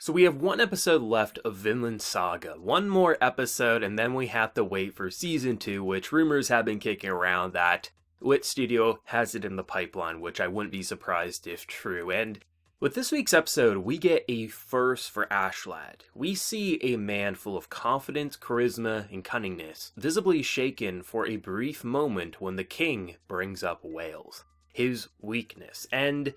So we have one episode left of Vinland Saga. One more episode, and then we have to wait for Season 2, which rumors have been kicking around that Wit Studio has it in the pipeline, which I wouldn't be surprised if true. And with this week's episode, we get a first for Askeladd. We see a man full of confidence, charisma, and cunningness, visibly shaken for a brief moment when the king brings up Wales, his weakness. And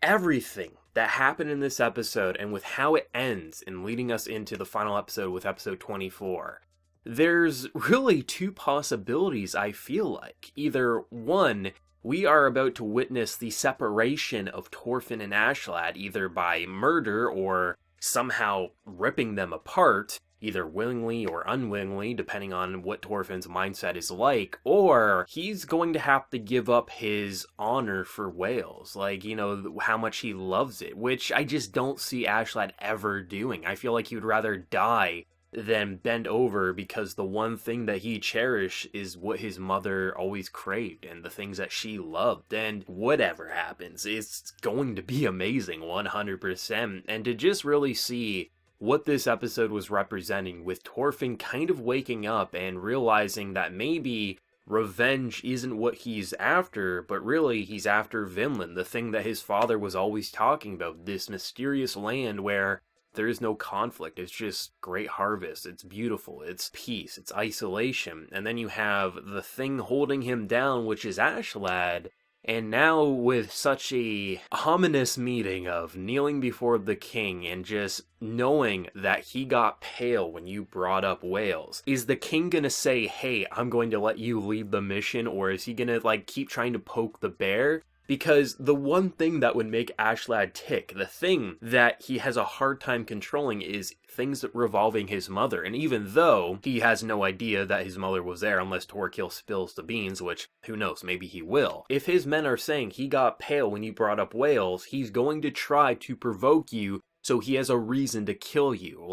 everything that happened in this episode, and with how it ends and leading us into the final episode with episode 24, there's really two possibilities, I feel like. Either one, we are about to witness the separation of Thorfinn and Askeladd, either by murder or somehow ripping them apart, either willingly or unwillingly, depending on what Thorfinn's mindset is like, or he's going to have to give up his honor for Wales, how much he loves it, which I just don't see Askeladd ever doing. I feel like he would rather die than bend over, because the one thing that he cherished is what his mother always craved and the things that she loved. And whatever happens, it's going to be amazing 100%. And to just really see what this episode was representing, with Thorfinn kind of waking up and realizing that maybe revenge isn't what he's after, but really he's after Vinland, the thing that his father was always talking about, this mysterious land where there is no conflict. It's just great harvest. It's beautiful. It's peace. It's isolation. And then you have the thing holding him down, which is Askeladd. And now with such a ominous meeting of kneeling before the king and just knowing that he got pale when you brought up Wales, is the king gonna say, hey, I'm going to let you lead the mission? Or is he gonna keep trying to poke the bear? Because the one thing that would make Askeladd tick, the thing that he has a hard time controlling, is things revolving his mother. And even though he has no idea that his mother was there unless Thorkill spills the beans, which who knows, maybe he will. If his men are saying he got pale when you brought up Wales, he's going to try to provoke you so he has a reason to kill you.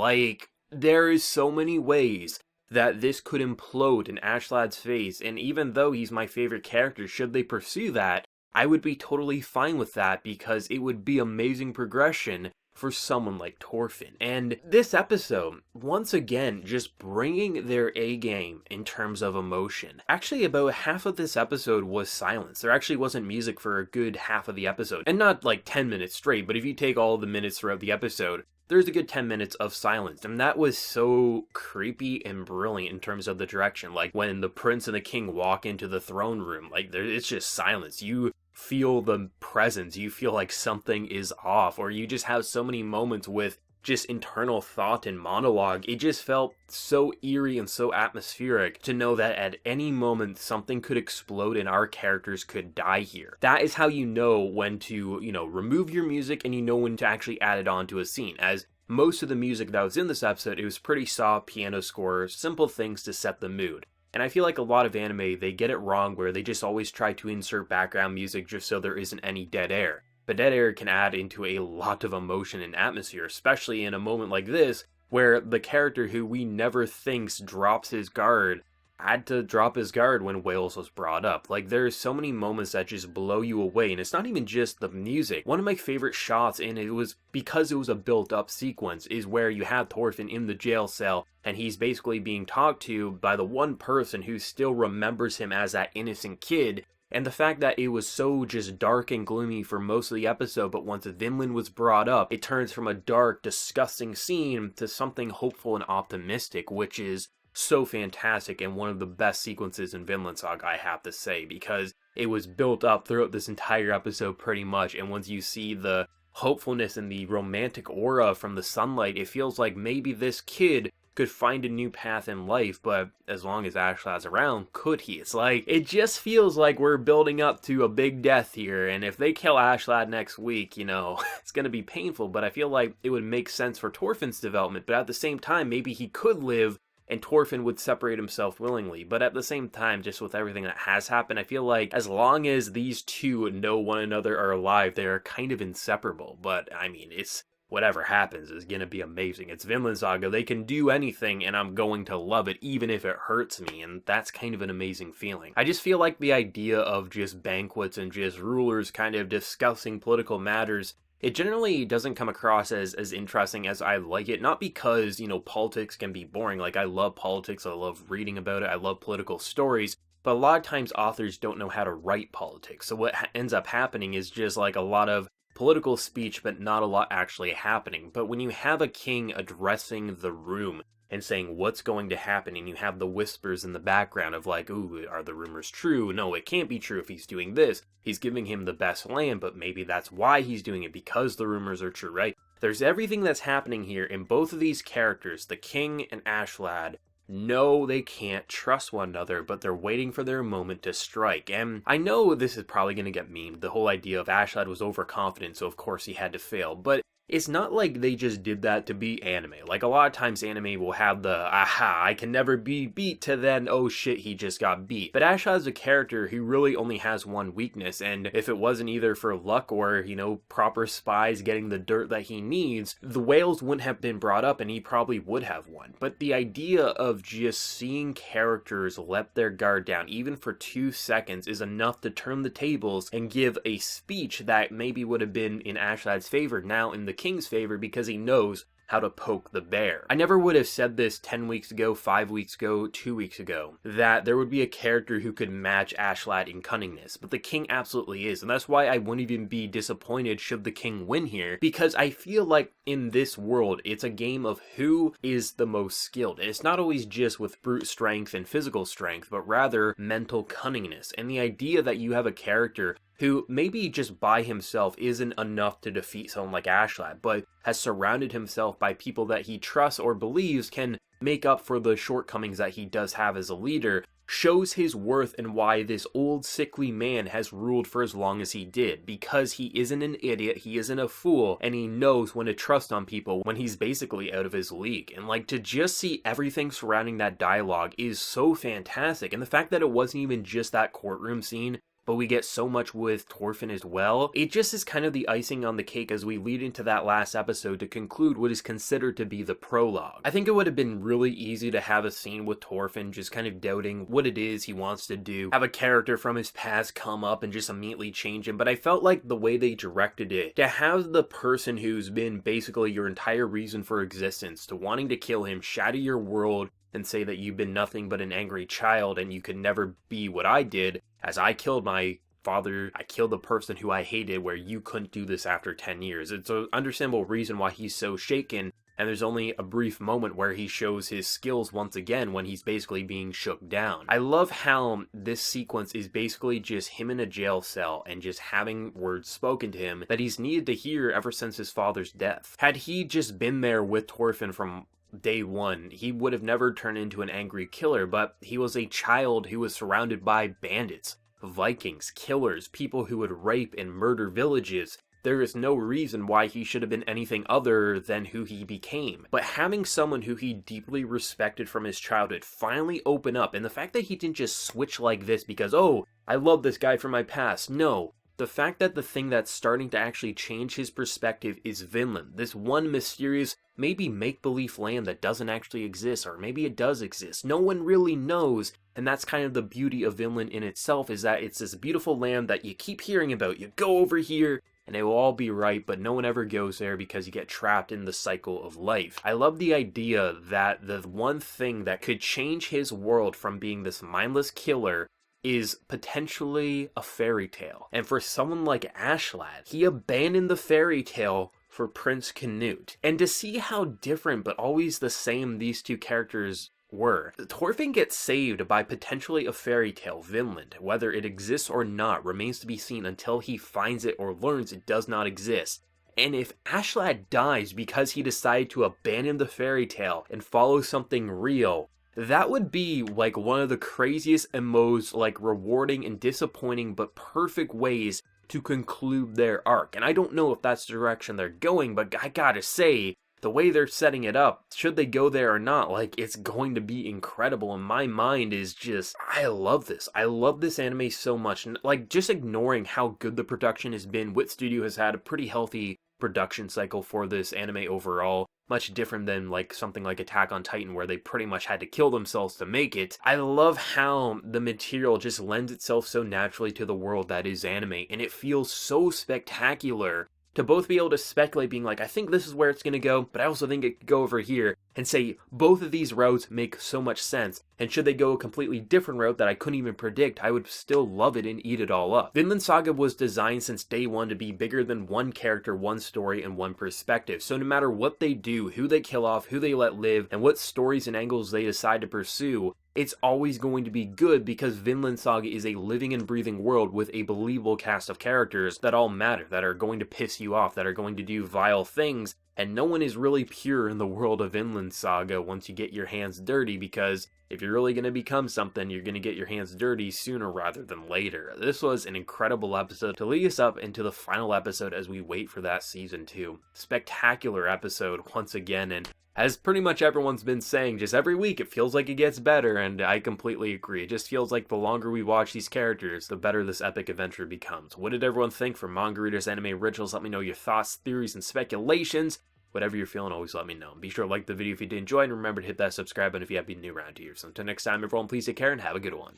There is so many ways that this could implode in Askeladd's face. And even though he's my favorite character, should they pursue that, I would be totally fine with that, because it would be amazing progression for someone like Thorfinn. And this episode, once again, just bringing their A game in terms of emotion. Actually, about half of this episode was silence. There actually wasn't music for a good half of the episode. And not 10 minutes straight, but if you take all the minutes throughout the episode, there's a good 10 minutes of silence. And that was so creepy and brilliant in terms of the direction. When the prince and the king walk into the throne room, it's just silence. You feel the presence, you feel like something is off, or you just have so many moments with just internal thought and monologue. It just felt so eerie and so atmospheric to know that at any moment something could explode and our characters could die here. That is how you know when to, remove your music, and you know when to actually add it onto a scene. As most of the music that was in this episode, it was pretty soft piano score, simple things to set the mood. And I feel like a lot of anime, they get it wrong where they just always try to insert background music just so there isn't any dead air. But dead air can add into a lot of emotion and atmosphere, especially in a moment like this, where the character who we never thinks drops his guard had to drop his guard when Wales was brought up. There's so many moments that just blow you away, and it's not even just the music. One of my favorite shots, and it was because it was a built-up sequence, is where you have Thorfinn in the jail cell, and he's basically being talked to by the one person who still remembers him as that innocent kid. And the fact that it was so just dark and gloomy for most of the episode, but once Vinland was brought up, it turns from a dark, disgusting scene to something hopeful and optimistic, which is so fantastic, and one of the best sequences in Vinland Saga, I have to say, because it was built up throughout this entire episode pretty much, and once you see the hopefulness and the romantic aura from the sunlight, it feels like maybe this kid could find a new path in life, but as long as Askeladd's around, could he? It just feels like we're building up to a big death here, and if they kill Askeladd next week, it's gonna be painful, but I feel like it would make sense for Thorfinn's development, but at the same time, maybe he could live and Thorfinn would separate himself willingly. But at the same time, just with everything that has happened, I feel like as long as these two know one another are alive, they're kind of inseparable. But I mean, it's whatever happens is gonna be amazing. It's Vinland Saga. They can do anything and I'm going to love it even if it hurts me, and that's kind of an amazing feeling. I just feel like the idea of just banquets and just rulers kind of discussing political matters it generally doesn't come across as interesting as I like it. Not because, politics can be boring. Like, I love politics, I love reading about it, I love political stories. But a lot of times authors don't know how to write politics. So what ends up happening is just like a lot of political speech, but not a lot actually happening. But when you have a king addressing the room and saying what's going to happen, and you have the whispers in the background of like, ooh, are the rumors true? No, it can't be true if he's doing this. He's giving him the best land, but maybe that's why he's doing it, because the rumors are true, right? There's everything that's happening here, and both of these characters, the king and Askeladd, know they can't trust one another, but they're waiting for their moment to strike. And I know this is probably going to get memed, the whole idea of Askeladd was overconfident, so of course he had to fail, but it's not like they just did that to be anime. Like, a lot of times anime will have the, aha, I can never be beat, to then, oh shit, he just got beat. But Askeladd's a character who really only has one weakness, and if it wasn't either for luck or, proper spies getting the dirt that he needs, the whales wouldn't have been brought up and he probably would have won. But the idea of just seeing characters let their guard down, even for 2 seconds, is enough to turn the tables and give a speech that maybe would have been in Askeladd's favor, now in the king's favor, because he knows how to poke the bear. I never would have said this 10 weeks ago, 5 weeks ago, 2 weeks ago, that there would be a character who could match Askeladd in cunningness, but the king absolutely is, and that's why I wouldn't even be disappointed should the king win here, because I feel like in this world, it's a game of who is the most skilled, and it's not always just with brute strength and physical strength, but rather mental cunningness, and the idea that you have a character who maybe just by himself isn't enough to defeat someone like Askeladd, but has surrounded himself by people that he trusts or believes can make up for the shortcomings that he does have as a leader, shows his worth and why this old sickly man has ruled for as long as he did, because he isn't an idiot, he isn't a fool, and he knows when to trust on people when he's basically out of his league. And like, to just see everything surrounding that dialogue is so fantastic, and the fact that it wasn't even just that courtroom scene, but we get so much with Thorfinn as well. It just is kind of the icing on the cake as we lead into that last episode to conclude what is considered to be the prologue. I think it would have been really easy to have a scene with Thorfinn just kind of doubting what it is he wants to do, have a character from his past come up and just immediately change him, but I felt like the way they directed it, to have the person who's been basically your entire reason for existence, to wanting to kill him, shatter your world, and say that you've been nothing but an angry child and you could never be what I did, as I killed my father, I killed the person who I hated, where you couldn't do this after 10 years. It's an understandable reason why he's so shaken, and there's only a brief moment where he shows his skills once again when he's basically being shook down. I love how this sequence is basically just him in a jail cell and just having words spoken to him that he's needed to hear ever since his father's death. Had he just been there with Thorfinn from day one, he would have never turned into an angry killer, but he was a child who was surrounded by bandits, Vikings, killers, people who would rape and murder villages. There is no reason why he should have been anything other than who he became. But having someone who he deeply respected from his childhood finally open up, and the fact that he didn't just switch like this because, oh, I love this guy from my past. No. The fact that the thing that's starting to actually change his perspective is Vinland, this one mysterious, maybe make-believe land that doesn't actually exist, or maybe it does exist. No one really knows, and that's kind of the beauty of Vinland in itself, is that it's this beautiful land that you keep hearing about. You go over here, and it will all be right, but no one ever goes there because you get trapped in the cycle of life. I love the idea that the one thing that could change his world from being this mindless killer is potentially a fairy tale. And for someone like Askeladd, he abandoned the fairy tale for Prince Canute. And to see how different but always the same these two characters were. Thorfinn gets saved by potentially a fairy tale, Vinland. Whether it exists or not remains to be seen until he finds it or learns it does not exist. And if Askeladd dies because he decided to abandon the fairy tale and follow something real, that would be like one of the craziest and most like rewarding and disappointing but perfect ways to conclude their arc. And I don't know if that's the direction they're going, but I gotta say, the way they're setting it up, should they go there or not, like, it's going to be incredible. And my mind is just, I love this. I love this anime so much. And like, just ignoring how good the production has been, Wit Studio has had a pretty healthy production cycle for this anime overall. Much different than like something like Attack on Titan, where they pretty much had to kill themselves to make it. I love how the material just lends itself so naturally to the world that is anime, and it feels so spectacular to both be able to speculate, being like, I think this is where it's going to go, but I also think it could go over here, and say both of these routes make so much sense, and should they go a completely different route that I couldn't even predict, I would still love it and eat it all up. Vinland Saga was designed since day one to be bigger than one character, one story, and one perspective, so no matter what they do, who they kill off, who they let live, and what stories and angles they decide to pursue, it's always going to be good because Vinland Saga is a living and breathing world with a believable cast of characters that all matter, that are going to piss you off, that are going to do vile things, and no one is really pure in the world of Vinland Saga once you get your hands dirty, because if you're really going to become something, you're going to get your hands dirty sooner rather than later. This was an incredible episode to lead us up into the final episode as we wait for that season 2. Spectacular episode once again, and as pretty much everyone's been saying, just every week it feels like it gets better, and I completely agree. It just feels like the longer we watch these characters, the better this epic adventure becomes. What did everyone think? For Manga Readers Anime Rituals, let me know your thoughts, theories, and speculations. Whatever you're feeling, always let me know. Be sure to like the video if you did enjoy, and remember to hit that subscribe button if you have been new around here. So until next time, everyone, please take care and have a good one.